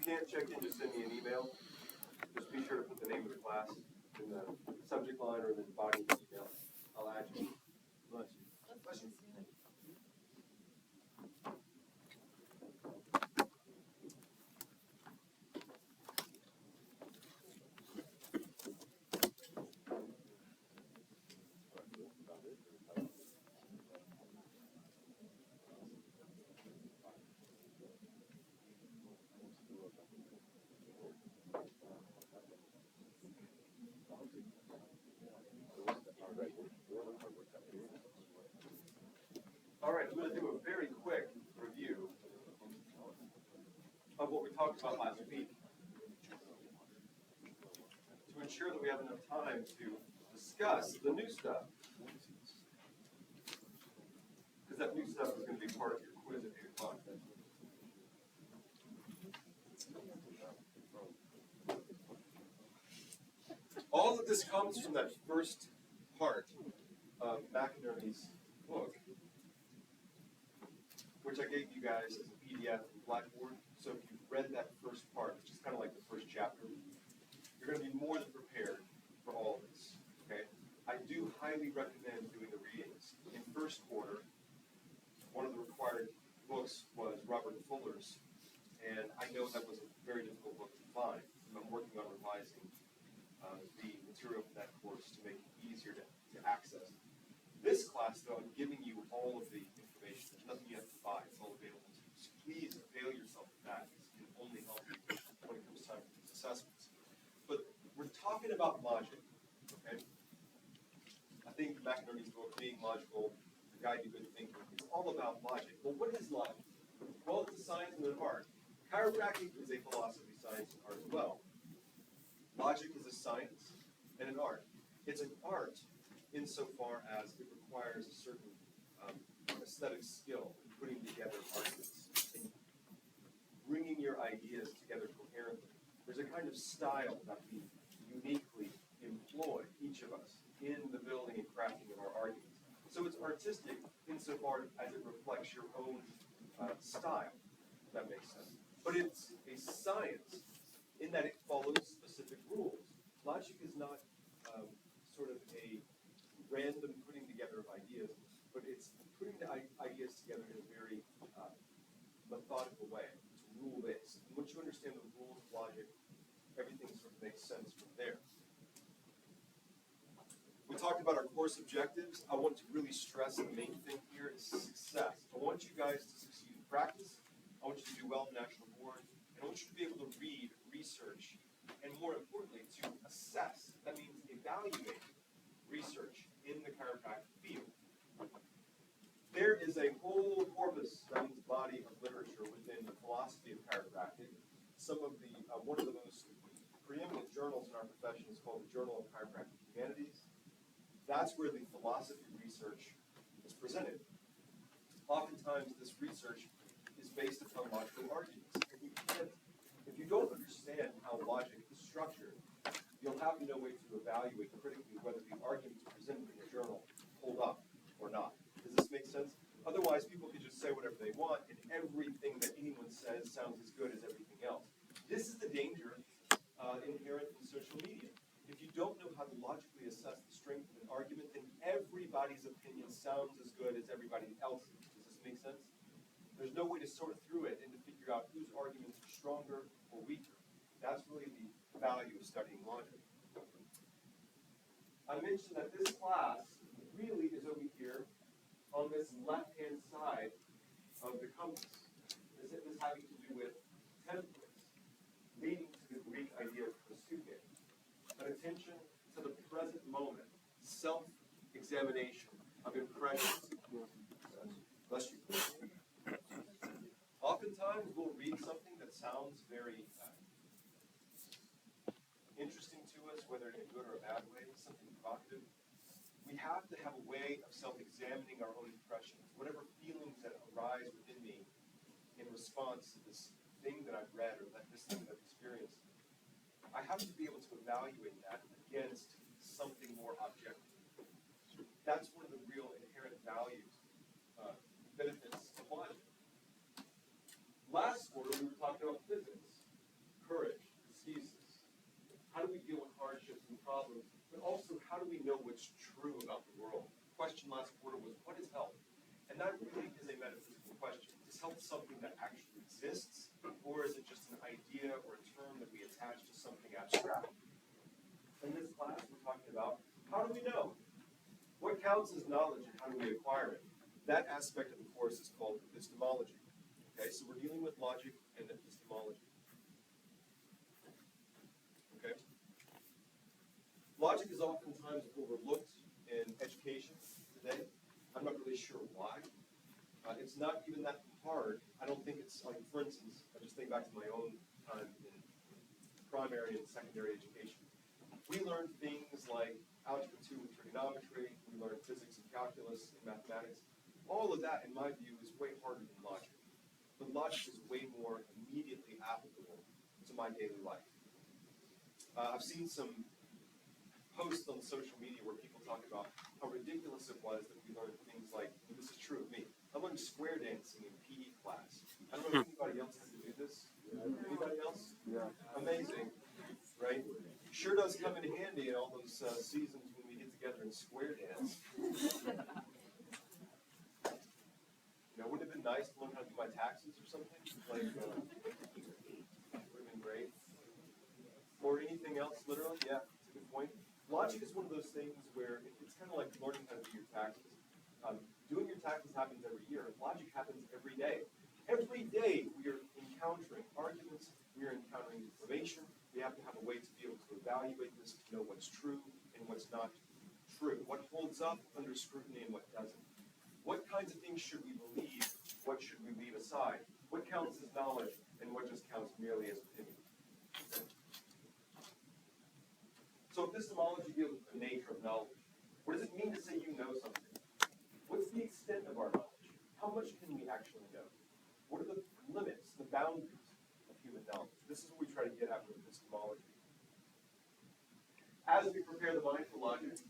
you can't check in, just send me an email. Just be sure to put the name of the class in the subject line or in the body of the email. I'll add you. Bless you. Bless you. All right, I'm going to do a very quick review of what we talked about last week to ensure that we have enough time to discuss the new stuff. Because that new stuff is going to be part of your quiz at 8 o'clock. All of this comes from that first part of McInerney's book, which I gave you guys as a PDF in Blackboard. So if you've read that first part, which is kind of like the first chapter, you're going to be more than prepared for all of this. Okay? I do highly recommend doing the readings. In first quarter, one of the required books was Robert Fuller's, and I know that was a very difficult book to find. I'm working on revising the material for that course to make it easier to access. This class, though, I'm giving you all of the information. There's nothing you have to buy. It's all available to you. So please avail yourself of that. It can only help you when it comes time for these assessments. But we're talking about logic, okay? I think McInerney's book, Being Logical, The Guide to Good Thinking, is all about logic. Well, what is logic? Well, it's a science and an art. Chiropractic is a philosophy, science, and art as well. Logic is a science and an art. It's an art insofar as it requires a certain aesthetic skill in putting together arguments and bringing your ideas together coherently. There's a kind of style that we uniquely employ, each of us, in the building and crafting of our arguments. So it's artistic insofar as it reflects your own style, if that makes sense. But it's a science in that it follows specific rules. Logic is not sort of a random putting together of ideas, but it's putting the ideas together in a very methodical way. It's rule-based. And once you understand the rules of logic, everything sort of makes sense from there. We talked about our course objectives. I want to really stress the main thing here is success. I want you guys to succeed in practice. I want you to do well in national board. And I want you to be able to read, research, and more importantly, to assess. That means evaluate research in the chiropractic field. There is a whole corpus, that means body of literature within the philosophy of chiropractic. Some of the, one of the most preeminent journals in our profession is called the Journal of Chiropractic Humanities. That's where the philosophy research is presented. Oftentimes, this research is based upon logical arguments. If you don't understand how logic is structured, you'll have no way to evaluate critically whether the arguments presented in the journal hold up or not. Does this make sense? Otherwise, people can just say whatever they want, and everything that anyone says sounds as good as everything else. This is the danger inherent in social media. If you don't know how to logically assess the strength of an argument, then everybody's opinion sounds as good as everybody else's. Does this make sense? There's no way to sort through it and to figure out whose arguments are stronger or weaker. That's really the value of studying logic. I mentioned that this class really is over here on this left-hand side of the compass. This is having to do with templates, leading to the Greek idea of prosuke, an attention to the present moment, self-examination of impressions. Bless you. Oftentimes, we'll read something that sounds very interesting to us, whether in a good or a bad way, something provocative. We have to have a way of self-examining our own impressions, whatever feelings that arise within me in response to this thing that I've read or this thing that I've experienced. I have to be able to evaluate that against something more objective. That's one of the real inherent values, benefits of logic. Last quarter, we were talking about physics. problem, but also how do we know what's true about the world? The question last quarter was, what is health? And that really is a metaphysical question. Is health something that actually exists, or is it just an idea or a term that we attach to something abstract? In this class, we're talking about, how do we know? What counts as knowledge and how do we acquire it? That aspect of the course is called epistemology. Okay, so we're dealing with logic and epistemology. Okay? Logic is oftentimes overlooked in education today. I'm not really sure why. It's not even that hard. I don't think it's like, for instance, I just think back to my own time in primary and secondary education. We learned things like algebra 2 and trigonometry. We learned physics and calculus and mathematics. All of that, in my view, is way harder than logic. But logic is way more immediately applicable to my daily life. I've seen some posts on social media where people talk about how ridiculous it was that we learned things like, and this is true of me, I learned square dancing in PE class. I don't know if anybody else had to do this. Anybody else? Yeah. Amazing, right? Sure does come in handy in all those seasons when we get together and square dance. Wouldn't it have been nice to learn how to do my taxes or something? Like, would have been great. Or anything else, literally? Yeah, that's a good point. Logic is one of those things where it's kind of like learning how to do your taxes. Doing your taxes happens every year. Logic happens every day. Every day we are encountering arguments, we are encountering information. We have to have a way to be able to evaluate this, to know what's true and what's not true. What holds up under scrutiny and what doesn't. What kinds of things should we believe? What should we leave aside? What counts as knowledge and what just counts merely as opinion? So epistemology deals with the nature of knowledge. What does it mean to say you know something? What's the extent of our knowledge? How much can we actually know? What are the limits, the boundaries of human knowledge? This is what we try to get at with epistemology. As we prepare the mind for logic,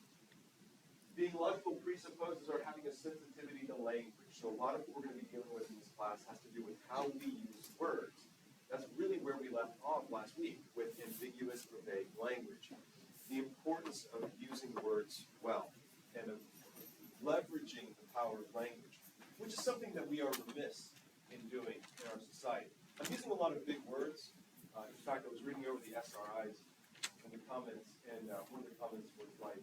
being logical presupposes our having a sensitivity to language. So a lot of what we're going to be dealing with in this class has to do with how we use words. That's really where we left off last week with ambiguous or vague language. The importance of using words well and of leveraging the power of language, which is something that we are remiss in doing in our society. I'm using a lot of big words. In fact, I was reading over the SRIs and the comments, and one of the comments was like,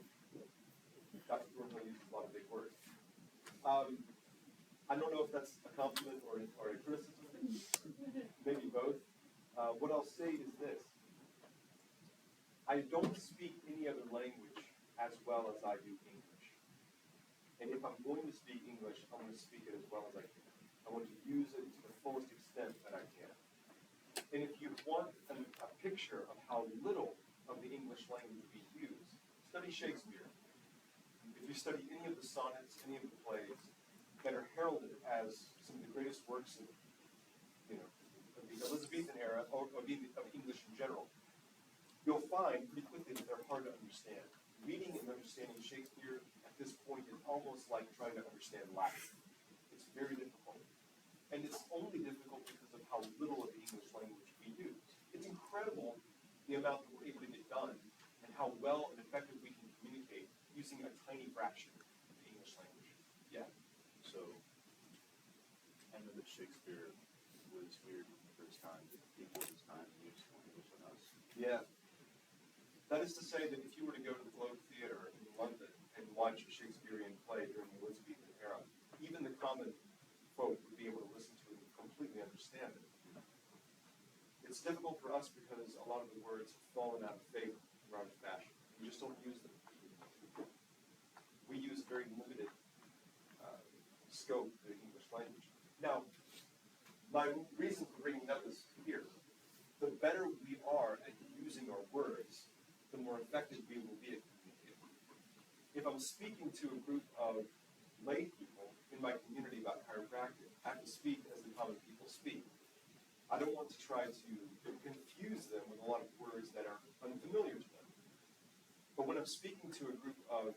Dr. Thornhill uses a lot of big words. I don't know if that's a compliment or a criticism, maybe both. What I'll say is this. I don't speak any other language as well as I do English. And if I'm going to speak English, I'm going to speak it as well as I can. I want to use it to the fullest extent that I can. And if you want a picture of how little of the English language we use, study Shakespeare. If you study any of the sonnets, any of the plays that are heralded as some of the greatest works of the Elizabethan era, or of English in general, you'll find pretty quickly that they're hard to understand. Reading and understanding Shakespeare at this point is almost like trying to understand Latin. It's very difficult. And it's only difficult because of how little of the English language we use. It's incredible the amount that we're able to get done and how well and effectively we can communicate using a tiny fraction of the English language. Yeah? So, I know that Shakespeare was here for his time, but people at his time used more English than us. Yeah. That is to say that if you were to go to the Globe Theatre in London and watch a Shakespearean play during the Elizabethan era, even the common folk would be able to listen to it and completely understand it. It's difficult for us because a lot of the words have fallen out of favor or out of fashion. We just don't use them. We use very limited scope of the English language. Now, my reason for bringing it up is here. The better we are at using our words, the more effective we will be at communicating. If I'm speaking to a group of lay people in my community about chiropractic, I have to speak as the common people speak. I don't want to try to confuse them with a lot of words that are unfamiliar to them. But when I'm speaking to a group of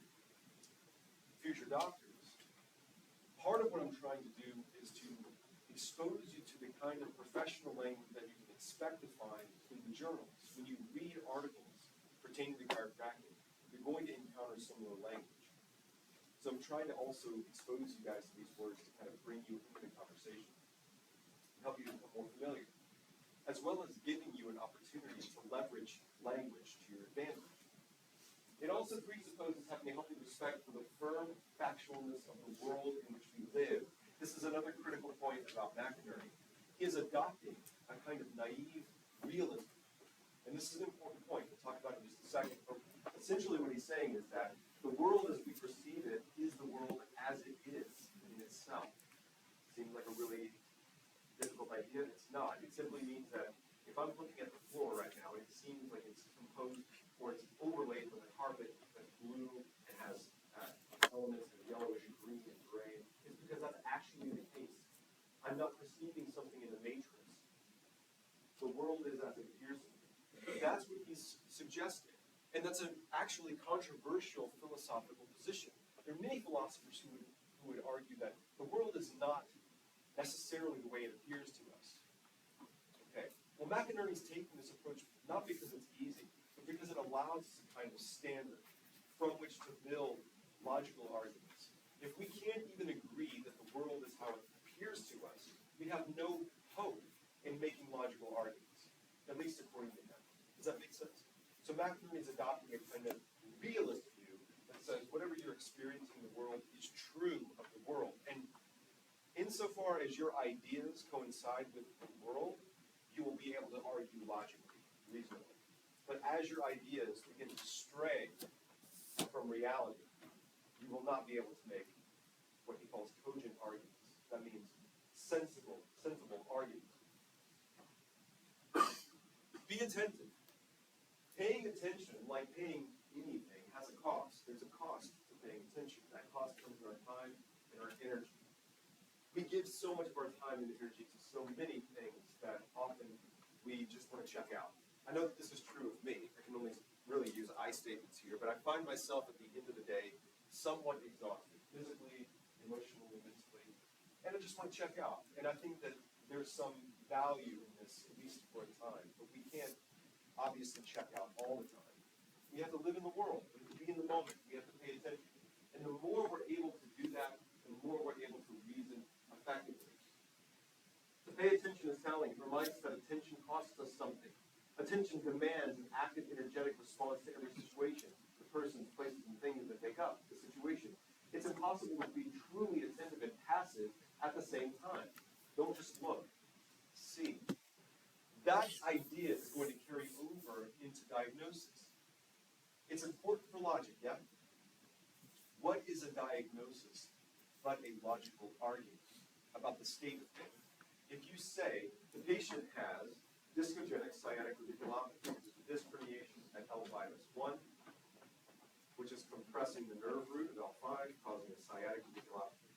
future doctors, part of what I'm trying to do is to expose you to the kind of professional language that you can expect to find in the journals. When you read articles pertaining to chiropractic, you're going to encounter similar language. So I'm trying to also expose you guys to these words to kind of bring you into the conversation, help you become more familiar, as well as giving you an opportunity to leverage language to your advantage. It also presupposes having a healthy respect for the firm factualness of the world in which we live. This is another critical point about McInerney. He is adopting a kind of naive realism. And this is an important point. We'll talk about it in just a second. But essentially what he's saying is that the world as we perceive it is the world as it is in itself. Seems like a really difficult idea. It's not. It simply means that if I'm looking at the floor right now, it seems like it's composed or it's overlaid with a carpet that's blue and has elements of yellowish green and gray. It's because that's actually the case. I'm not perceiving something in the matrix. The world is as it appears to me. That's what he's suggesting. And that's an actually controversial philosophical position. There are many philosophers who would argue that the world is not necessarily the way it appears to us. Okay. Well, McInerney's taking this approach not because it's easy, but because it allows us a kind of standard from which to build logical arguments. If we can't even agree that the world is how it appears to us, we have no hope in making logical arguments, at least according to him. Does that make sense? So McInerney is adopting a kind of realist view that says whatever you're experiencing in the world is true of the world. And insofar as your ideas coincide with the world, you will be able to argue logically, reasonably. But as your ideas begin to stray from reality, you will not be able to make what he calls cogent arguments. That means sensible arguments. Be attentive. Paying attention, like paying anything, has a cost. There's a cost to paying attention. That cost comes in our time and our energy. We give so much of our time and energy to so many things that often we just want to check out. I know that this is true of me. I can only really use I statements here, but I find myself at the end of the day somewhat exhausted, physically, emotionally, mentally, and I just want to check out. And I think that there's some value in this, at least for a time, but we can't obviously check out all the time. We have to live in the world. We have to be in the moment. We have to pay attention. And the more we're able to do that, the more we're able to reason effectively. To pay attention is telling. It reminds us that attention costs us something. Attention demands an active, energetic response to every situation, the persons, places, and things that make up the situation. It's impossible to be truly attentive and passive at the same time. Don't just look. See. That idea is going to carry over into diagnosis. It's important for logic, yeah? What is a diagnosis but a logical argument about the state of things? If you say the patient has discogenic sciatic radiculopathy, which is a disc herniation at L5S1, which is compressing the nerve root of L5, causing a sciatic radiculopathy.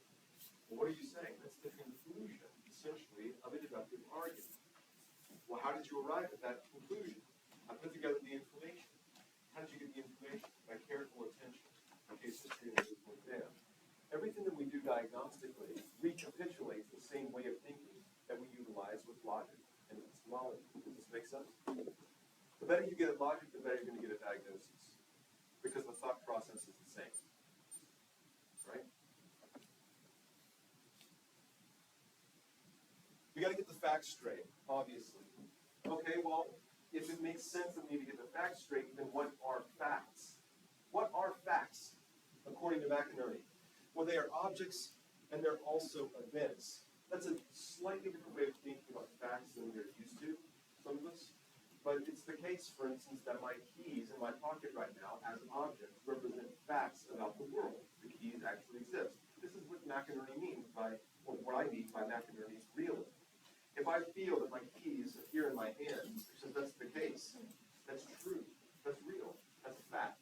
Well, what are you saying? That's the conclusion, essentially, of a deductive argument. Well, how did you arrive at that conclusion? I put together the information. How did you get the information? By careful attention. Case history and physical exam. Everything that we do diagnostically recapitulates the same way of thinking that we utilize with logic and epistemology. Does this make sense? The better you get at logic, the better you're going to get at diagnosis. Because the thought process is the same. Right? We got to get the facts straight, obviously. Okay, well, if it makes sense for me to get the facts straight, then what are facts? What are facts, according to McInerney? Well, they are objects, and they're also events. That's a slightly different way of thinking about facts than we're used to, some of us. But it's the case, for instance, that my keys in my pocket right now, as objects, represent facts about the world. The keys actually exist. This is what McInerney means by, or what I mean by McInerney's realism. If I feel that my keys appear in my hand, because that's the case, that's true, that's real, that's a fact.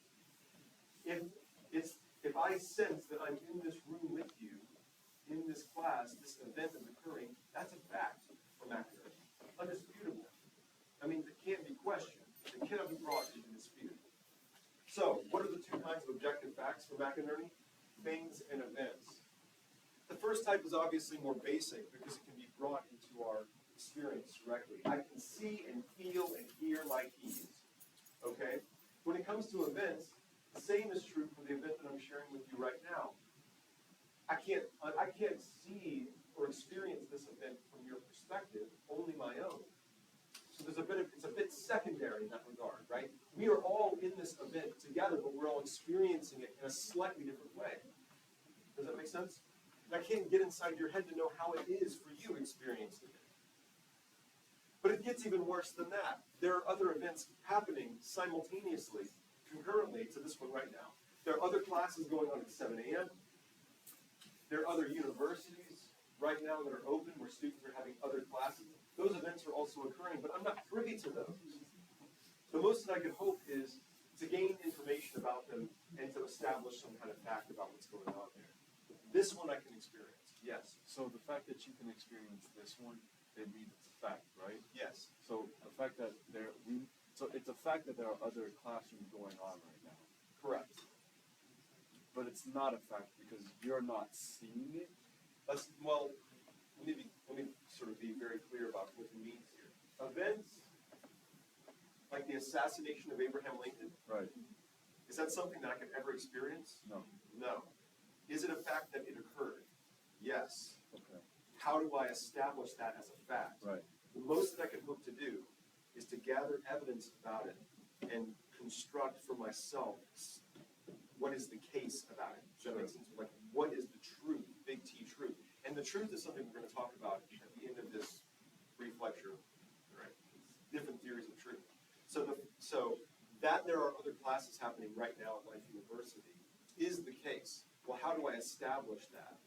If I sense that I'm in this room with you, in this class, this event is occurring, that's a fact for McInerney. Undisputable. I mean, it can't be questioned. It cannot be brought into dispute. So, what are the two kinds of objective facts for McInerney? Things and events. The first type is obviously more basic because it can be brought into our experience directly. I can see and feel and hear my keys. Okay? When it comes to events, same is true for the event that I'm sharing with you right now. I can't see or experience this event from your perspective, only my own. So it's a bit secondary in that regard, right? We are all in this event together, but we're all experiencing it in a slightly different way. Does that make sense? And I can't get inside your head to know how it is for you experiencing it. But it gets even worse than that. There are other events happening simultaneously, concurrently to this one right now. There are other classes going on at 7 a.m. There are other universities right now that are open where students are having other classes. Those events are also occurring, but I'm not privy to those. The most that I could hope is to gain information about them and to establish some kind of fact about what's going on there. This one I can experience, yes. So the fact that you can experience this one, it means it's a fact, right? Yes. So the fact that so it's a fact that there are other classrooms going on right now. Correct. But it's not a fact because you're not seeing it. Well, let me sort of be very clear about what he means here. Events like the assassination of Abraham Lincoln, Right. is that something that I could ever experience? No. No. Is it a fact that it occurred? Yes. Okay. How do I establish that as a fact? Right. The most that I can hope to do is to gather evidence about it and construct for myself what is the case about it. Does that make sense? Like, what is the truth, big T truth? And the truth is something we're going to talk about at the end of this brief lecture, right? Different theories of truth. So that there are other classes happening right now at Life University is the case. Well, how do I establish that?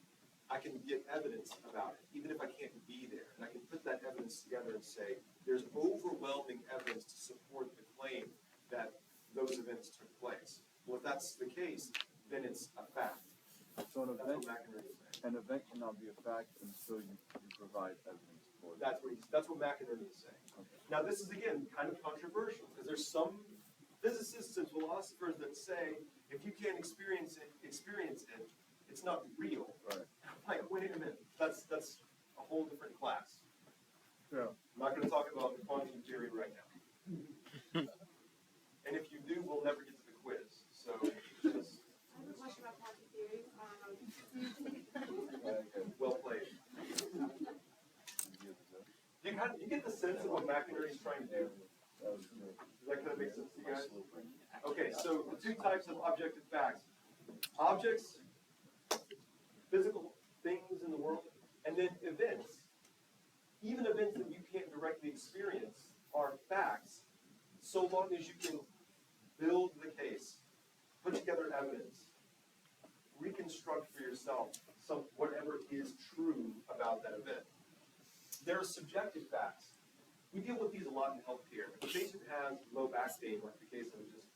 I can get evidence about it, even if I can't be there. And I can put that evidence together and say, there's overwhelming evidence to support the claim that those events took place. Well, if that's the case, then it's a fact. So That's what McInerney is saying. an event cannot be a fact until you provide evidence for it. That's what McInerney is saying. Okay. Now, this is, again, kind of controversial, because there's some physicists and philosophers that say, if you can't experience it, it's not real. Right. I'm like, wait a minute, that's a whole different class. Yeah. I'm not going to talk about the quantum theory right now. And if you do, we'll never get to the quiz. So, just I have a question about quantum theory. well played. You get the sense of what McInerney's trying to do? Does that kind of make sense to you guys? Okay, so the two types of objective facts. Objects, physical things in the world, and then events. Even events that you can't directly experience are facts, so long as you can build the case, put together evidence, reconstruct for yourself whatever is true about that event. There are subjective facts. We deal with these a lot in healthcare. If a patient has low back pain, like the case I was just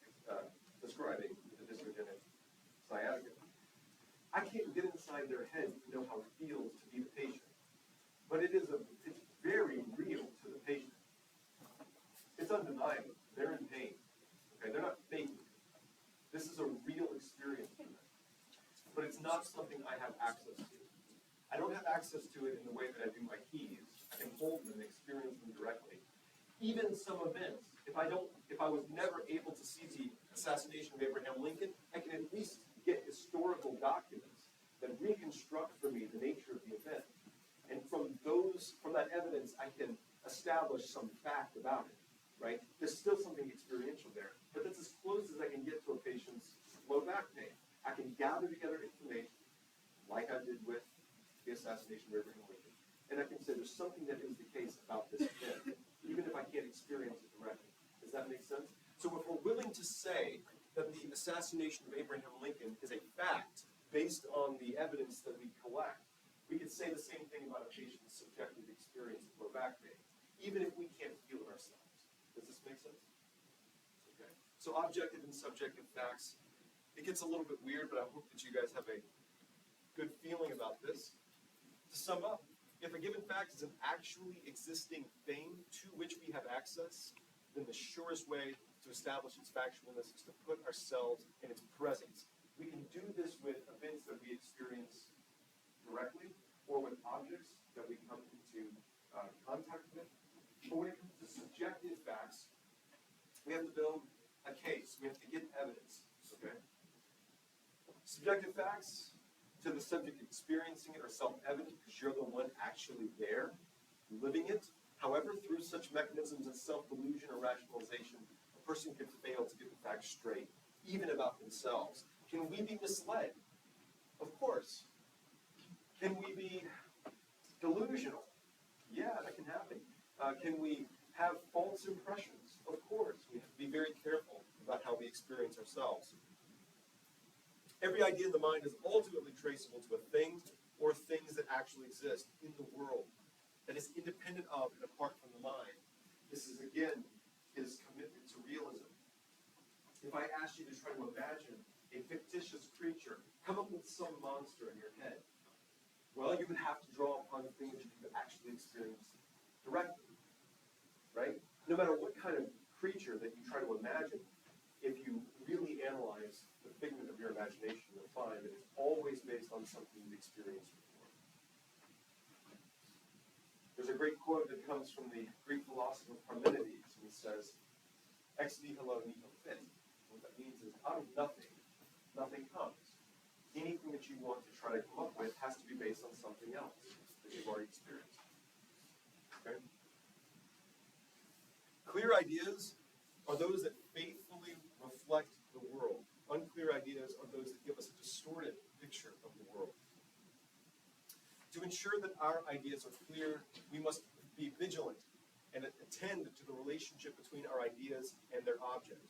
describing, the dysrhogenic sciatica, I can't get inside their head to know how it feels to be the patient. But it's very real to the patient. It's undeniable. They're in pain. Okay, they're not faking it. This is a real experience for them. But it's not something I have access to. I don't have access to it in the way that I do my keys. I can hold them and experience them directly. Even some events, if I was never able to see the assassination of Abraham Lincoln, I can at least get historical documents that reconstruct for me the nature of the event. And from that evidence, I can establish some fact about it, right? There's still something experiential there, but that's as close as I can get to a patient's low back pain. I can gather together information, like I did with the assassination of Abraham Lincoln, and I can say there's something that is the case about this event, even if I can't experience it directly. Does that make sense? So if we're willing to say that the assassination of Abraham Lincoln is a fact based on the evidence that we collect, we could say the same thing about a patient's subjective experience of low back pain, even if we can't feel it ourselves. Does this make sense? Okay. So objective and subjective facts, it gets a little bit weird, but I hope that you guys have a good feeling about this. To sum up, if a given fact is an actually existing thing to which we have access, then the surest way to establish its factualness is to put ourselves in its presence. We can do this with events that we experience directly or with objects that we come into contact with. But when it comes to subjective facts, we have to build a case. We have to get evidence. Okay? Subjective facts to the subject experiencing it are self-evident because you're the one actually there, living it. However, through such mechanisms of self-delusion or rationalization, a person can fail to get the facts straight, even about themselves. Can we be misled? Of course. Can we be delusional? Yeah, that can happen. Can we have false impressions? Of course. We have to be very careful about how we experience ourselves. Every idea in the mind is ultimately traceable to a thing or things that actually exist in the world that is independent of and apart from the mind. This is, again, his commitment to realism. If I asked you to try to imagine a fictitious creature, come up with some monster in your head, well, you would have to draw upon the things you could actually experience directly, right? No matter what kind of creature that you try to imagine, if you really analyze the figment of your imagination, you'll find that it's always based on something you've experienced before. There's a great quote that comes from the Greek philosopher Parmenides, and he says, "Ex nihilo nihil fit." What that means is, out of nothing, nothing comes. Anything that you want to try to come up with has to be based on something else that you've already experienced. Okay? Clear ideas are those that faithfully reflect the world. Unclear ideas are those that give us a distorted picture of the world. To ensure that our ideas are clear, we must be vigilant and attend to the relationship between our ideas and their object.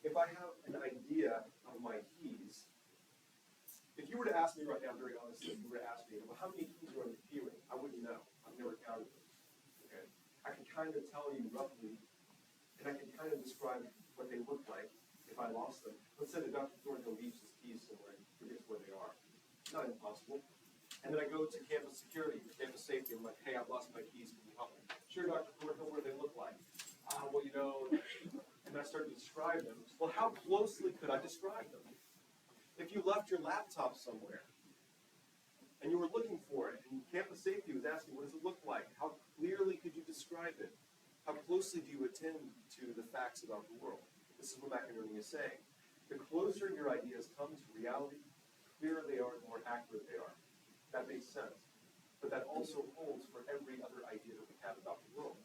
If I have an idea of my keys, if you were to ask me right now, very honestly, if you were to ask me, well, how many keys are on your key ring? I wouldn't know. I've never counted them. Okay? I can kind of tell you roughly, and I can kind of describe what they look like if I lost them. Let's say that Dr. Thornhill leaves his keys somewhere and forgets where they are. Not impossible. And then I go to campus security, campus safety. I'm like, hey, I've lost my keys. Can you help me? Sure, Dr. Thornhill, what do they look like? Well, you know, and I start to describe them. Well, how closely could I describe them? If you left your laptop somewhere and you were looking for it, and campus safety was asking, what does it look like? How clearly could you describe it? How closely do you attend to the facts about the world? This is what McInerney is saying. The closer your ideas come to reality, the clearer they are, the more accurate they are. That makes sense. But that also holds for every other idea that we have about the world.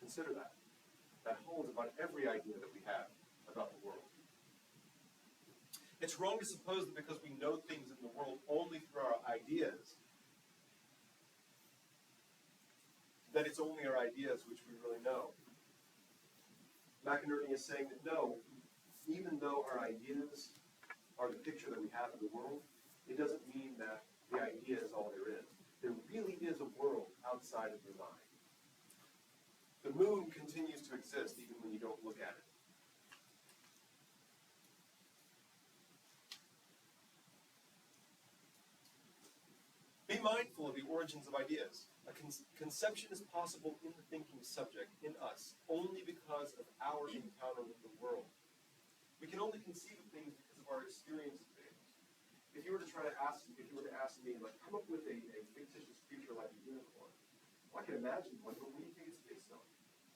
Consider that. That holds about every idea that we have about the world. It's wrong to suppose that because we know things in the world only through our ideas, that it's only our ideas which we really know. McInerney is saying that no, even though our ideas are the picture that we have of the world, it doesn't mean that the idea is all there is. There really is a world outside of your mind. The moon continues to exist even when you don't look at it. Be mindful of the origins of ideas. A conception is possible in the thinking subject, in us, only because of our encounter with the world. We can only conceive of things because of our experience of things. If you were to ask me, like, come up with a fictitious creature like a unicorn, well, I can imagine one, but what do you think it's based on?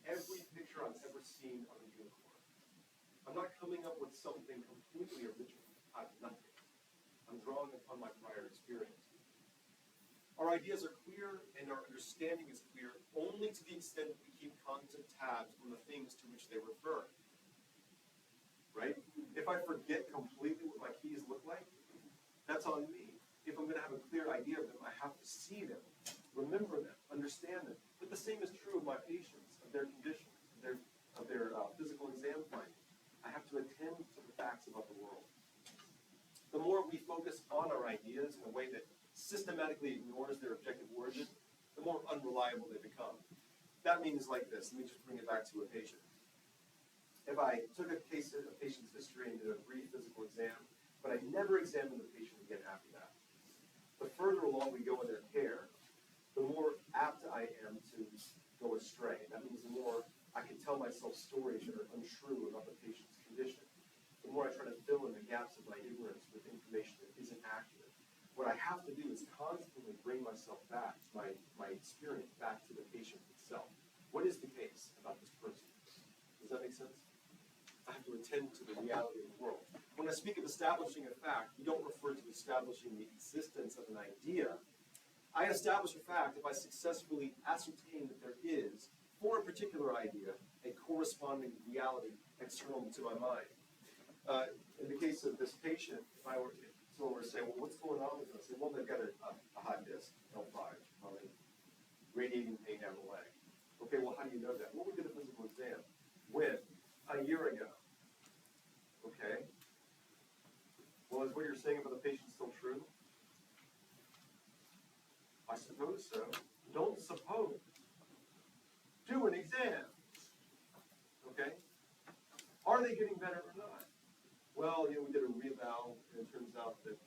Every picture I've ever seen of a unicorn. I'm not coming up with something completely original out of nothing. I'm drawing upon my prior experience. Our ideas are clear and our understanding is clear only to the extent that we keep constant tabs on the things to which they refer. Right? If I forget completely what my keys look like, that's on me. If I'm going to have a clear idea of them, I have to see them, remember them, understand them. But the same is true of my patients, of their conditions, of their physical exam findings. I have to attend to the facts about the world. The more we focus on our ideas in a way that systematically ignores their objective origin, the more unreliable they become. That means like this. Let me just bring it back to a patient. If I took a patient's history and did a brief physical exam, but I never examined the patient again after that, the further along we go in their care, the more apt I am to go astray. That means the more I can tell myself stories that are untrue about the patient's condition. The more I try to fill in the gaps of my ignorance with information that isn't accurate. What I have to do is constantly bring myself back, my experience back to the patient itself. What is the case about this person? Does that make sense? I have to attend to the reality of the world. One of I speak of establishing a fact, you don't refer to establishing the existence of an idea. I establish a fact if I successfully ascertain that there is, for a particular idea, a corresponding reality external to my mind. In the case of this patient, if someone were to say, well, what's going on with them? I say, well, they've got a hot disc, L5, probably radiating pain down the leg. Okay, well, how do you know that? Well, we did a physical exam. When? A year ago. Okay. Well, is what you're saying about the patient still true? I suppose so. Don't suppose. Do an exam. Okay? Are they getting better or not? Well, we did a reeval, and it turns out that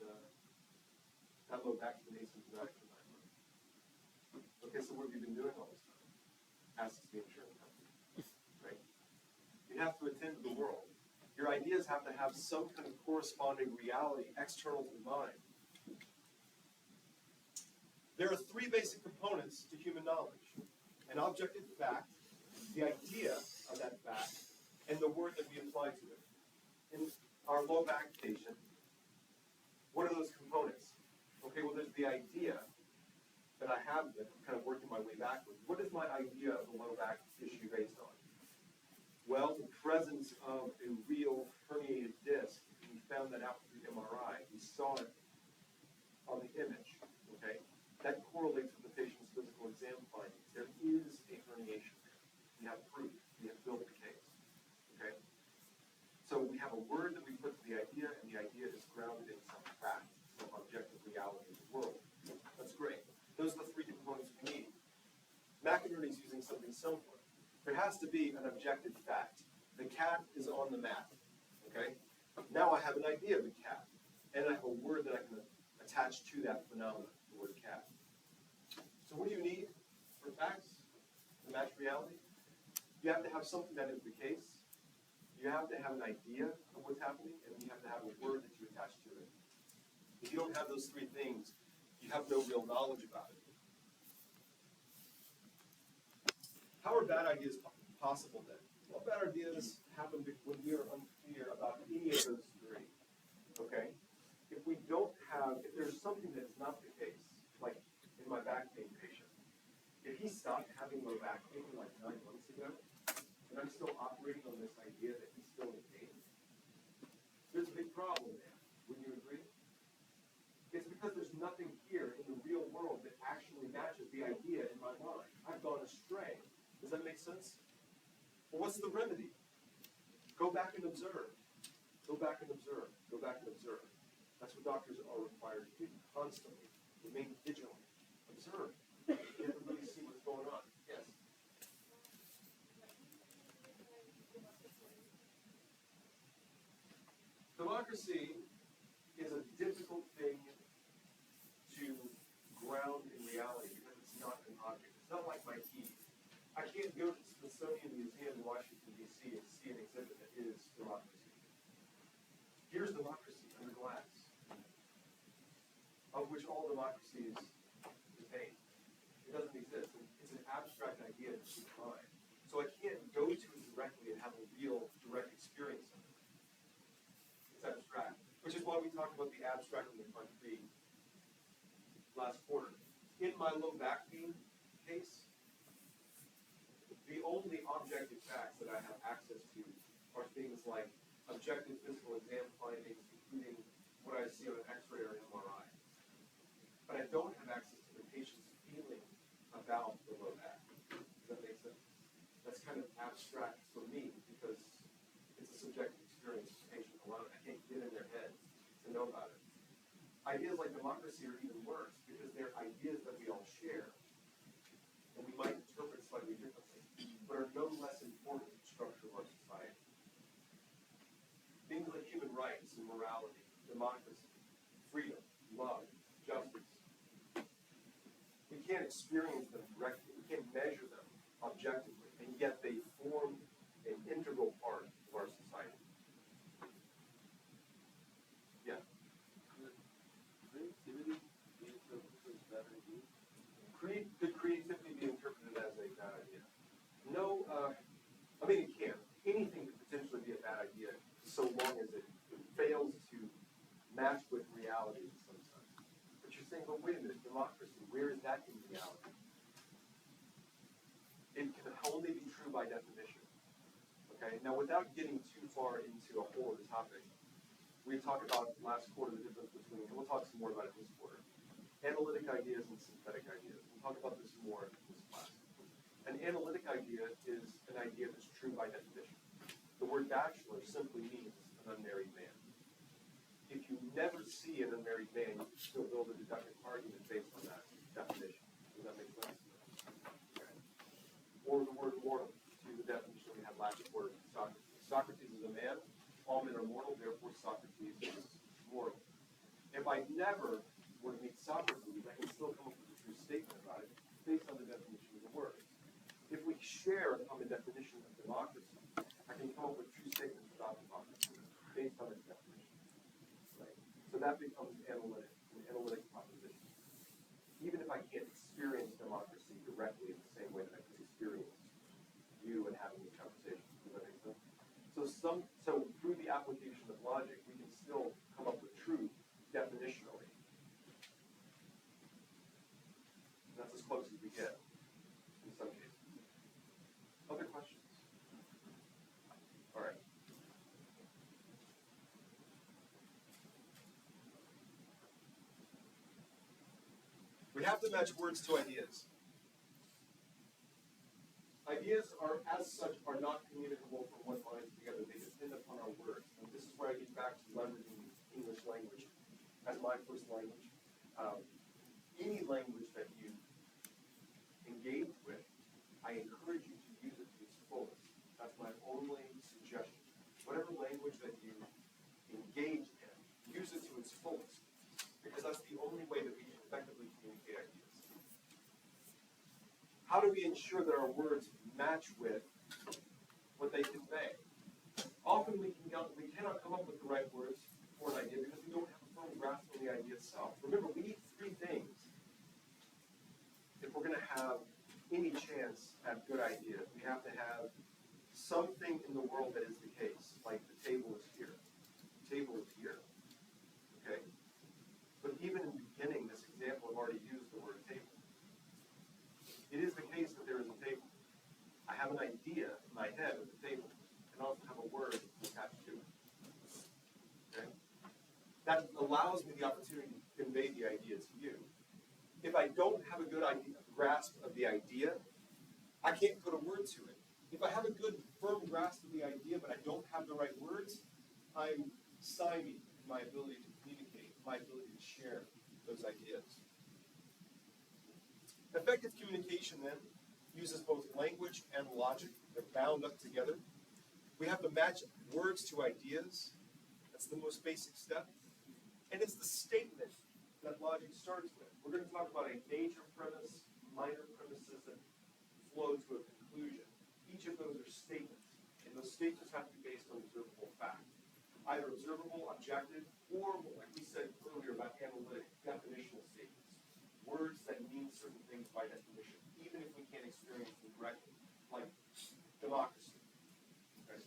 that low back's been asymptomatic for 9 months. Okay, so what have you been doing all this time? Asks the insurance company. Right? You have to attend to the world. Your ideas have to have some kind of corresponding reality external to the mind. There are 3 basic components to human knowledge: an objective fact, the idea of that fact, and the word that we apply to it. In our low back patient, what are those components? Okay, well, there's the idea that I have that I'm kind of working my way backwards. What is my idea of the low back issue based on? Well, the presence of a real herniated disc. We found that out through MRI. We saw it on the image. Okay, that correlates with the patient's physical exam findings. There is a herniation there. We have proof. We have built the case. Okay, so we have a word that we put to the idea, and the idea is grounded in some fact, some objective reality of the world. That's great. Those are the 3 components we need. McInerney's using something similar. There has to be an objective fact. The cat is on the mat. Okay? Now I have an idea of the cat, and I have a word that I can attach to that phenomenon, the word cat. So what do you need for facts to match reality? You have to have something that is the case. You have to have an idea of what's happening, and you have to have a word that you attach to it. If you don't have those 3 things, you have no real knowledge about it. How are bad ideas possible then? Well, bad ideas happen when we are unclear about any of those 3. Okay? If there's something that's not the case, like in my back pain patient, if he stopped having low back pain like 9 months ago, and I'm still operating on this idea that he's still in pain, there's a big problem there. Wouldn't you agree? It's because there's nothing here in the real world that actually matches the idea in my mind. I've gone astray. Does that make sense? Well, what's the remedy? Go back and observe. Go back and observe. Go back and observe. That's what doctors are required to do constantly. Remain vigilant. Observe. You have to really see what's going on. Yes? Democracy is a difficult thing to ground in reality because it's not an object. It's not like my keys. I can't go to the Smithsonian Museum in Washington, D.C. and see an exhibit that is democracy. Here's democracy under glass, of which all democracies contain. It doesn't exist. It's an abstract idea that's in mind. So I can't go to it directly and have a real, direct experience of it. It's abstract, which is why we talked about the abstract and the concrete last quarter. In my low back pain case, the only objective facts that I have access to are things like objective physical exam findings, including what I see on an X-ray or an MRI. But I don't have access to the patient's feeling about the low back. Does that make sense? That's kind of abstract for me because it's a subjective experience for the patient alone. I can't get in their head to know about it. Ideas like democracy are even worse because they're ideas that we all share and we might interpret slightly differently, but are no less important to the structure of our society. Things like human rights and morality, democracy, freedom, love, justice. We can't experience them directly. We can't measure them objectively, and yet they form an integral part of our society. Yeah? Creativity be interpreted as bad idea? Could creativity be interpreted as a bad idea? No, I mean it can. Anything could potentially be a bad idea so long as it fails saying, but wait a minute, democracy, where is that in reality? It can only be true by definition. Okay, now without getting too far into a whole other topic, we talked about last quarter the difference between, and we'll talk some more about it this quarter, analytic ideas and synthetic ideas. We'll talk about this more in this class. An analytic idea is an idea that's true by definition. The word bachelor simply means an unmarried man. If you never see an unmarried man, you can still build a deductive argument based on that definition. Does that make sense? Okay. Or the word mortal, to the definition we had last quarter with Socrates. Socrates is a man, all men are mortal, therefore Socrates is mortal. If I never were to meet Socrates, I can still come up with a true statement about it based on the definition of the word. If we share a common definition of democracy, I can come up with true statements about democracy based on its definition. Right? So that becomes an analytic proposition. Even if I can't experience democracy directly in the same way that I can experience you and having this conversation. Does that make sense? So through the application of logic, we can still come up with truth definitionally. And that's as close as we get in some cases. Other questions? All right. We have to match words to ideas. Ideas are, as such, are not communicable from one mind to the other. They depend upon our words. And this is where I get back to leveraging English language as my first language. Any language that you engage with, I encourage you to use it to its fullest. That's my only suggestion. Whatever language that you engage in, use it to its fullest. Because that's the only way that we can effectively communicate ideas. How do we ensure that our words match with what they convey? Often we cannot come up with the right words for an idea because we don't have a firm grasp on the idea itself. Remember, we need three things if we're going to have any chance at good ideas. We have to have something in the world that is the case, like the table is here. The table is here. Okay? But even in the beginning, this example, I've already used the word table. It is the case that there is a table. I have an idea in my head of the table, and I also have a word attached to it. Okay? That allows me the opportunity to convey the idea to you. If I don't have a good grasp of the idea, I can't put a word to it. If I have a good, firm grasp of the idea, but I don't have the right words, I'm stymied in my ability to communicate, my ability to share those ideas. Effective communication, then, uses both language and logic. They're bound up together. We have to match words to ideas. That's the most basic step. And it's the statement that logic starts with. We're going to talk about a major premise, minor premises that flow to a conclusion. Each of those are statements. And those statements have to be based on observable fact. Either observable, objective, or, like we said earlier about analytic, definitional statements. Words that mean certain things by definition, even if we can't experience them directly, like democracy. Okay?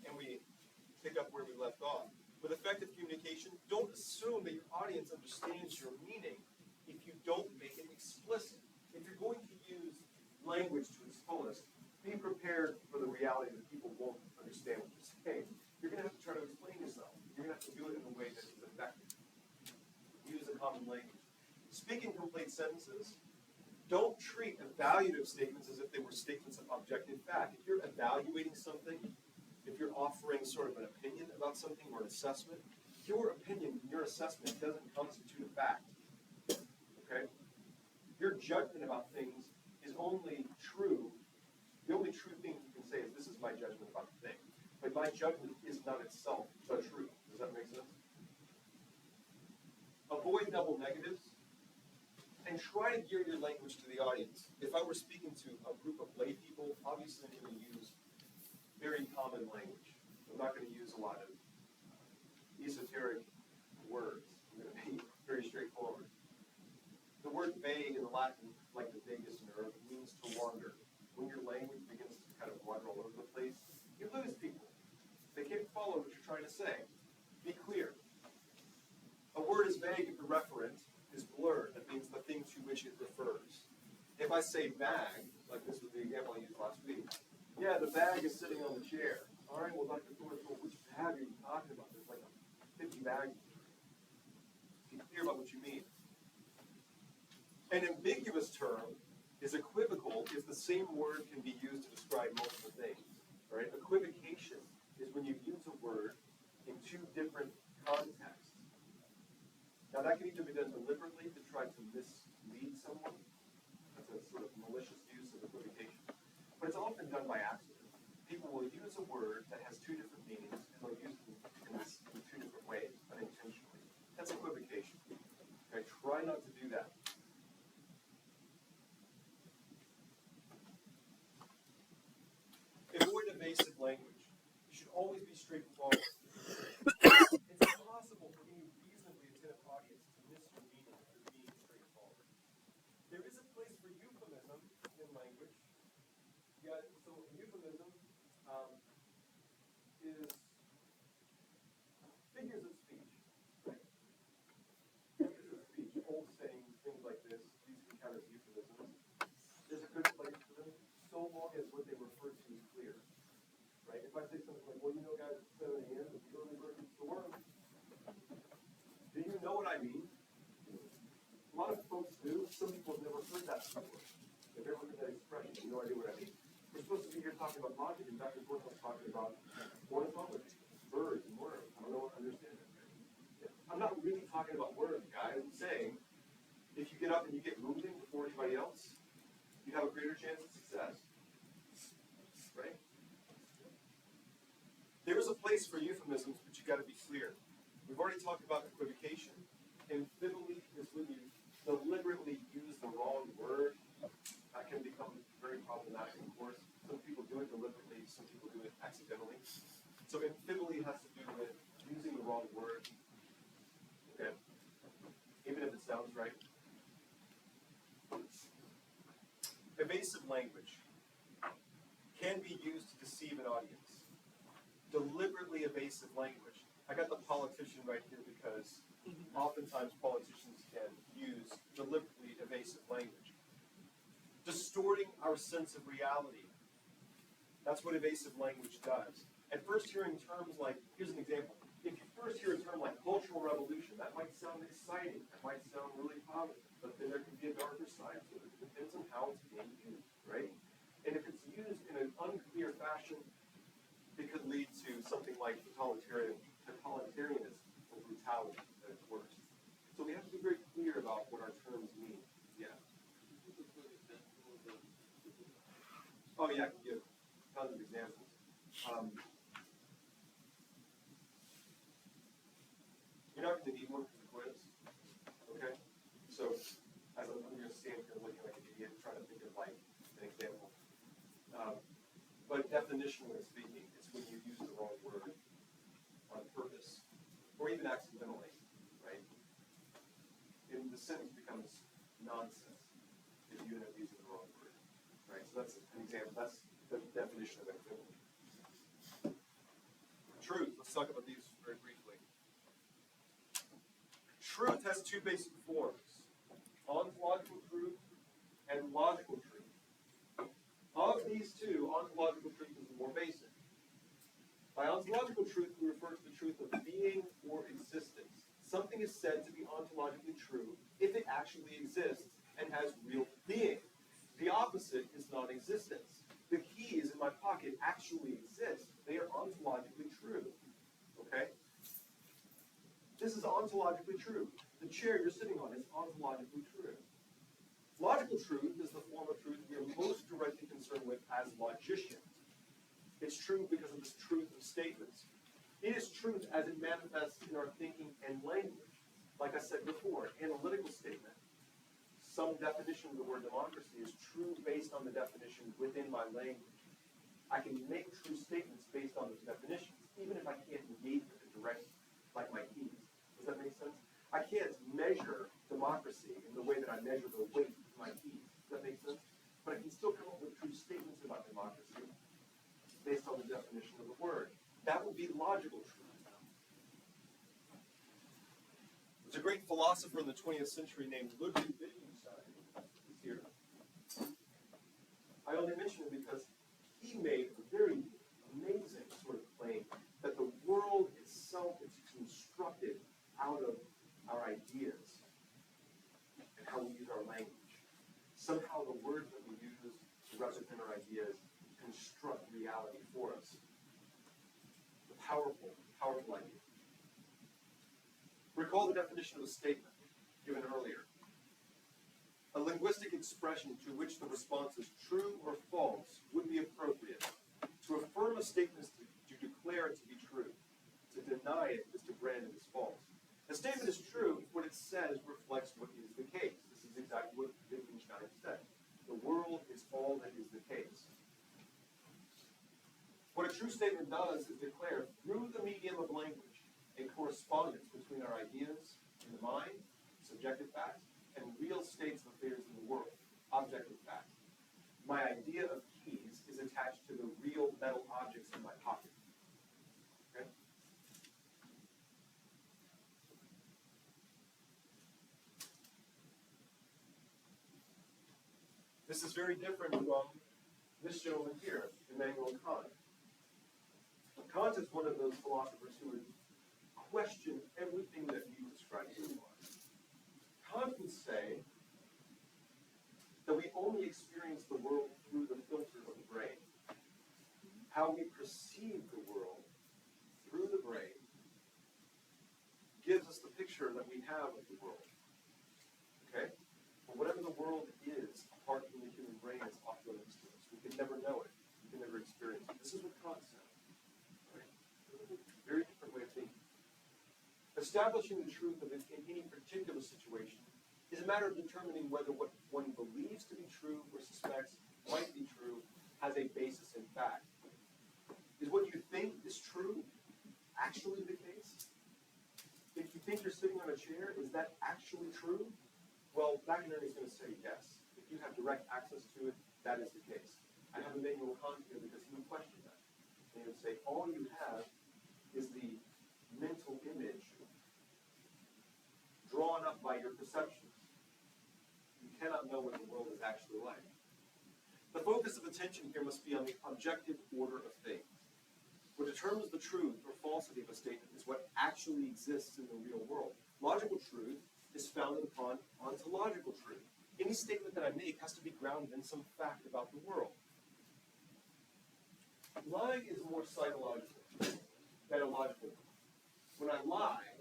And we pick up where we left off. With effective communication, don't assume that your audience understands your meaning if you don't make it explicit. If you're going to use language to its fullest, be prepared for the reality that people won't understand what you're saying. You're going to have to try to explain yourself. You're going to have to do it in a way that is effective. Use a common language. Speak in complete sentences. Don't treat evaluative statements as if they were statements of objective fact. If you're evaluating something, if you're offering sort of an opinion about something or an assessment, your opinion, your assessment doesn't constitute a fact. Okay? Your judgment about things is only true. The only true thing you can say is, this is my judgment about the thing. But my judgment is not itself the truth. Does that make sense? Avoid double negatives and try to gear your language to the audience. If I were speaking to a group of lay people, obviously I'm going to use very common language. I'm not going to use a lot of esoteric words. I'm going to be very straightforward. The word vague in Latin, like the vagus nerve, means to wander. When your language begins to kind of wander all over the place, you lose people. They can't follow what you're trying to say. Be clear if I say bag, like this was the example I used last week, yeah, the bag is sitting on the chair. All right, well, Dr. Thorne, which bag are you talking about? There's like 50 bags. Be clear about what you mean. An ambiguous term is equivocal if the same word can be used to describe multiple things. Right? Equivocation is when you use a word in two different contexts. Now that can either be done deliberately to try to mislead someone. That's a sort of malicious use of equivocation. But it's often done by accident. People will use a word that has two different meanings, and they'll use it in two different ways, unintentionally. That's equivocation. Okay? Try not to do that. Avoid evasive language. You should always be straightforward. It's impossible for any reasonably attentive audience to miss your meaning if you're being straightforward. There is a place for euphemism in language. Yeah, so euphemism is figures of speech. Right? Figures of speech, old sayings, things like this, these can count as euphemisms. There's a good place for them, so long as what they refer to is clear. Right? If I say something like, well, you know, guys, at 7 a.m., the early bird eats the worm. Do you know what I mean? A lot of folks do. Some people have never heard that before. They've never heard that expression. They have no idea what I mean. We're supposed to be here talking about logic, and Dr. Gordon was talking about ornithology, birds and worms. I don't know what I understand that. I'm not really talking about worms, guys. I'm saying if you get up and you get moving before anybody else, you have a greater chance of success. Right? There is a place for euphemisms, but you've got to be clear. We've already talked about equivocation. Ambivalence is when you deliberately use the wrong word. That can become very problematic, of course. Some people do it deliberately, some people do it accidentally. So ambivalence has to do with using the wrong word. Okay? Even if it sounds right. Evasive language can be used to deceive an audience. Deliberately evasive language. I got the politician right here because oftentimes politicians can use deliberately evasive language. Distorting our sense of reality. That's what evasive language does. At first hearing terms like, here's an example. If you first hear a term like cultural revolution, that might sound exciting. That might sound really positive. But then there can be a darker side to it. It depends on how it's being used, right? And if it's used in an unclear fashion, it could lead to something like totalitarianism or brutality at its worst. So we have to be very clear about what our terms mean. Yeah. Oh yeah, I can give tons of examples. You're not going to need one for the quiz. Okay? So as I'm going to stand here looking like an idiot, trying to think of like an example. But definitionally speaking, it's when you use the wrong word on purpose, or even accidentally, right? And the sentence becomes nonsense if you end up using the wrong word, right? So that's an example. That's the definition of equivalent. Truth. Let's talk about these very briefly. Truth has two basic forms: ontological truth and logical truth. Of these two, ontological truth is the more basic. By ontological truth, we refer to the truth of being or existence. Something is said to be ontologically true if it actually exists and has real being. The opposite is non-existence. The keys in my pocket actually exist. They are ontologically true. Okay? This is ontologically true. The chair you're sitting on is ontologically true. Logical truth is the form of truth we are most directly concerned with as logicians. It's true because of this truth of statements. It is truth as it manifests in our thinking and language. Like I said before, analytical statement. Some definition of the word democracy is true based on the definition within my language. I can make true statements based on those definitions, even if I can't engage with it directly, like my keys. Does that make sense? I can't measure democracy in the way that I measure the weight of my keys. Does that make sense? But I can still come up with true statements about democracy based on the definition of the word. That would be logical truth. There's a great philosopher in the 20th century named Ludwig Wittgenstein. He's here. words that we use to represent our ideas construct reality for us. The powerful, powerful idea. Recall the definition of a statement given earlier. A linguistic expression to which the response is true or false would be appropriate. To affirm a statement is to declare it to be true. To deny it is to brand it as false. A statement is true if what it says reflects what is the case. This is exactly what Wittgenstein said. The world is all that is the case. What a true statement does is declare through the medium of language a correspondence between our ideas in the mind, subjective facts, and real states of affairs in the world, objective facts. My idea of keys is attached to the real metal objects in my pocket. Okay? This is very different from this gentleman here, Immanuel Kant. Kant is one of those philosophers who would question everything that you describe so far. Kant would say that we only experience the world through the filters of the brain. How we perceive the world through the brain gives us the picture that we have of the world. Okay? But whatever the world is, apart from the human brain, is off limits to us. We can never know it. We can never experience it. This is what Kant said. Right? Very different way of thinking. Establishing the truth of it in any particular situation is a matter of determining whether what one believes to be true or suspects might be true has a basis in fact. Is what you think is true actually the case? If you think you're sitting on a chair, is that actually true? Well, McInerney is going to say yes. If you have direct access to it, that is the case. I have Immanuel Kant here because he would question that. And he would say, all you have is the mental image drawn up by your perceptions. You cannot know what the world is actually like. The focus of attention here must be on the objective order of things. What determines the truth or falsity of a statement is what actually exists in the real world. Logical truth is founded upon ontological truth. Any statement that I make has to be grounded in some fact about the world. Lying is more psychological than illogical. When I lie,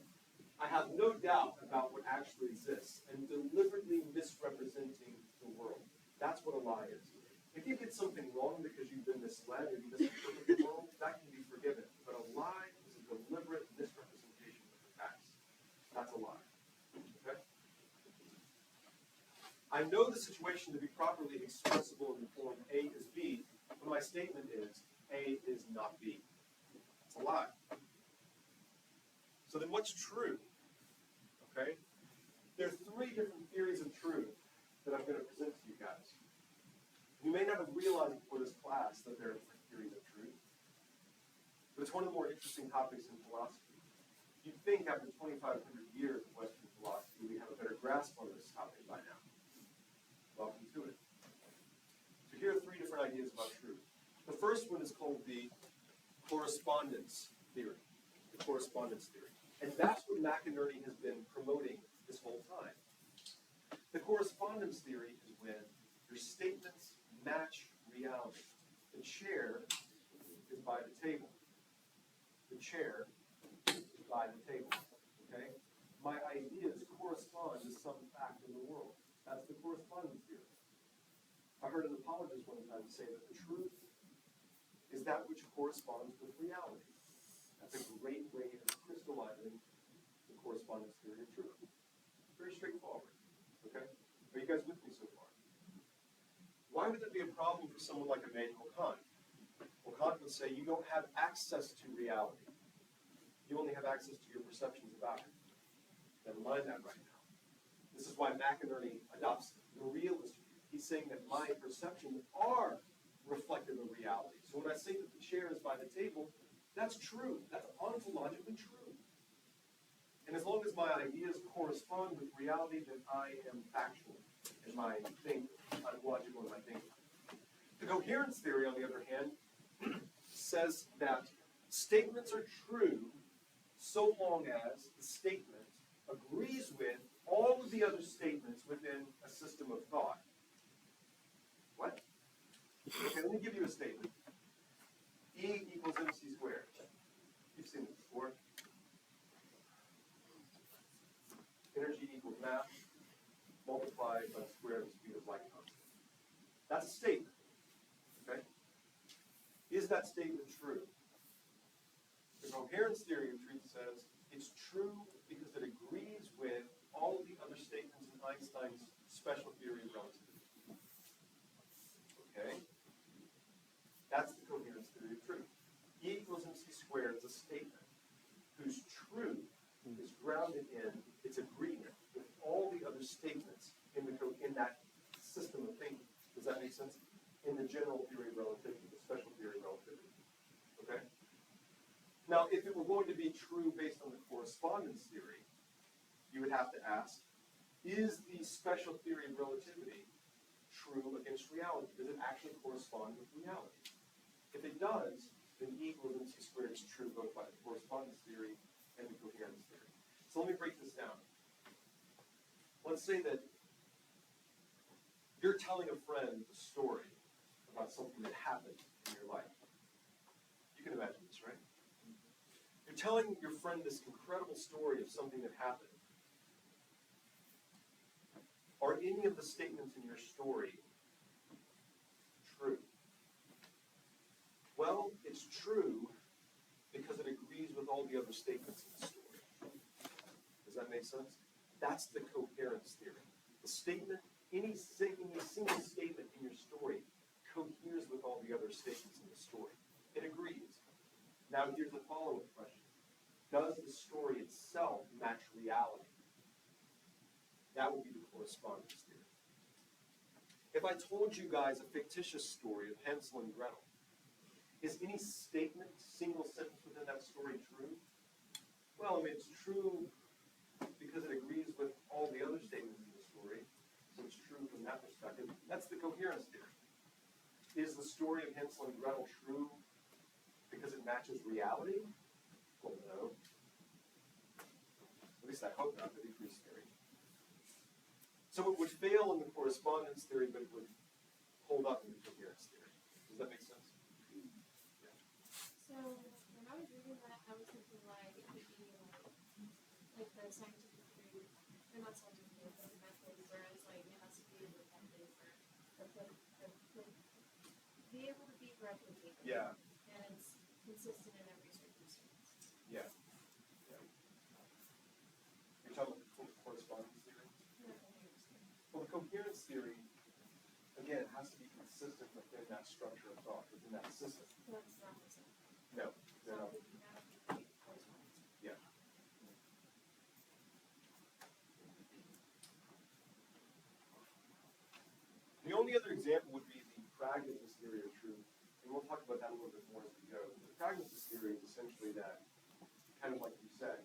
I have no doubt about what actually exists and deliberately misrepresenting the world. That's what a lie is. If you get something wrong because you've been misled or you misinterpret the world, that can be forgiven. But a lie is a deliberate misrepresentation of the facts. That's a lie. Okay? I know the situation to be properly expressible in the form A is B, but my statement is A is not B. It's a lie. So then what's true? Okay? There are three different theories of truth that I'm going to present to you guys. You may not have realized before this class that there are different theories of truth, but it's one of the more interesting topics in philosophy. You'd think after 2,500 years of Western philosophy, we have a better grasp on this topic by now. Welcome to it. So here are three different ideas about truth. The first one is called the correspondence theory. The correspondence theory. And that's what McInerney has been promoting this whole time. The correspondence theory is when your statements match reality. The chair is by the table. The chair is by the table. Okay? My ideas correspond to some fact in the world. That's the correspondence theory. I heard an apologist one time say that the truth is that which corresponds with reality. That's a great way of crystallizing the correspondence theory of truth. Very straightforward. Okay? Are you guys with me so far? Why would that be a problem for someone like Immanuel Kant? Well, Kant would say you don't have access to reality. You only have access to your perceptions about it. Never mind that right now. This is why McInerney adopts the realist view. He's saying that my perceptions are reflective of reality. So when I say that the chair is by the table, that's true. That's ontologically true. And as long as my ideas correspond with reality, then I am factual in my thinking. I'm logical in my thinking. The coherence theory, on the other hand, says that statements are true so long as the statement agrees with all of the other statements within a system of thought. Okay, let me give you a statement. E equals mc squared. You've seen this before. Energy equals mass multiplied by the square of the speed of light constant. That's a statement. Okay? Is that statement true? The coherence theory of truth says it's true because it agrees with all of the other statements in Einstein's special theory of relativity. Okay? That's the coherence theory of truth. E equals mc squared is a statement whose truth is grounded in its agreement with all the other statements in that system of thinking. Does that make sense? In the general theory of relativity, the special theory of relativity. Okay? Now, if it were going to be true based on the correspondence theory, you would have to ask, is the special theory of relativity true against reality? Does it actually correspond with reality? If it does, then E equals mc squared is true both by the correspondence theory and the coherence theory. So let me break this down. Let's say that you're telling a friend a story about something that happened in your life. You can imagine this, right? You're telling your friend this incredible story of something that happened. Are any of the statements in your story true? Well, it's true because it agrees with all the other statements in the story. Does that make sense? That's the coherence theory. The statement, any single statement in your story coheres with all the other statements in the story. It agrees. Now here's the follow-up question. Does the story itself match reality? That would be the correspondence theory. If I told you guys a fictitious story of Hansel and Gretel, is any statement, single sentence within that story true? Well, I mean, it's true because it agrees with all the other statements in the story, so it's true from that perspective. That's the coherence theory. Is the story of Hansel and Gretel true because it matches reality? Well, no. At least I hope not. That'd be pretty scary. So it would fail in the correspondence theory, but it would hold up in the coherence theory. Does that make sense? Yeah. So when I was reading that, I was thinking like it could be like the scientific theory, or not scientific theory, but the method, whereas like it has to be repetitive or be able to be replicated. Yeah. And it's consistent in every circumstance. Yeah. Yeah. You're talking about the correspondence theory? No, coherence theory. Well, the coherence theory, again, has to be consistent within that structure of thought, within that system. So it's not the same. No. So No. it can have to be correspondence. Yeah. The only other example would be the pragmatist theory of truth, and we'll talk about that a little bit more as we go. The pragmatist theory is essentially that, kind of like you said,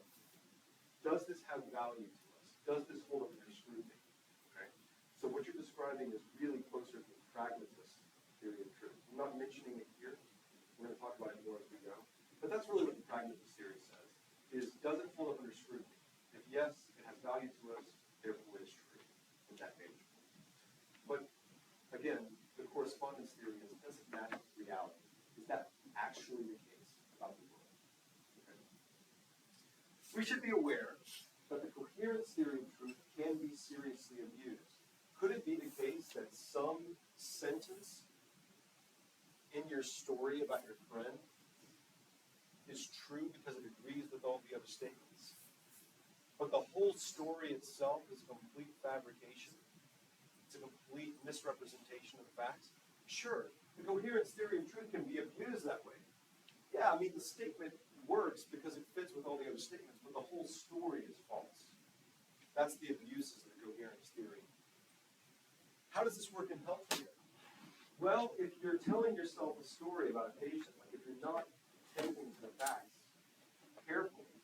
does this have value to us? Does this hold up under scrutiny? Okay? So what you're describing is really closer to the pragmatist theory of truth. I'm not mentioning it here. We're going to talk about it more as we go. But that's really what the pragmatist theory says, is does it hold up under scrutiny? If yes, it has value to us, therefore it is true in that nature. But again, the correspondence theory is, does it match reality? Is that actually the case about the world? Okay. We should be aware that the coherence theory of truth can be seriously abused. Could it be the case that some sentence in your story about your friend is true because it agrees with all the other statements, but the whole story itself is a complete fabrication? It's a complete misrepresentation of the facts? Sure, the coherence theory of truth can be abused that way. Yeah, I mean, the statement works because it fits with all the other statements, but the whole story is false. That's the abuses of the coherence theory. How does this work in healthcare? Well, if you're telling yourself a story about a patient, like if you're not tending to the facts carefully,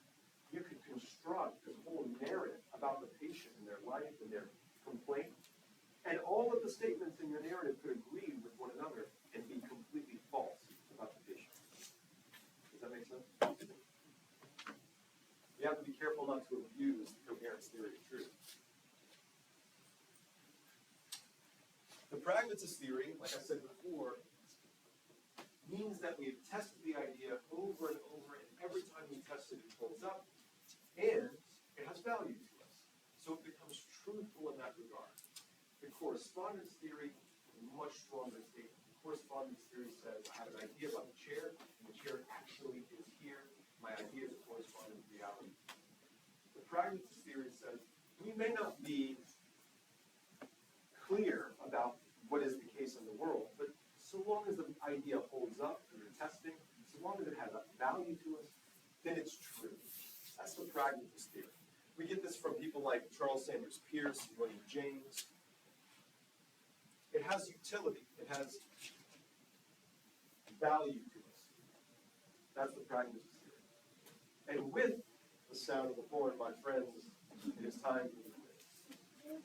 you could construct this whole narrative about the patient and their life and their complaint. And all of the statements in your narrative could agree with one another and be completely false about the patient. Does that make sense? You have to be careful not to abuse the coherence theory of truth. The pragmatist theory, like I said before, means that we've tested the idea over and over, and every time we test it, it holds up, and it has value to us. So it becomes truthful in that regard. The correspondence theory is a much stronger statement. The correspondence theory says, I have an idea about the chair, and the chair actually is here. My idea is corresponding to reality. The pragmatist theory says, we may not be clear about what is the case in the world, but so long as the idea holds up through the testing, so long as it has a value to us, then it's true. That's the pragmatist theory. We get this from people like Charles Sanders Peirce, William James. It has utility. It has value to us. That's the pragmatist theory. And with the sound of the horn, my friends, it is time for the quiz.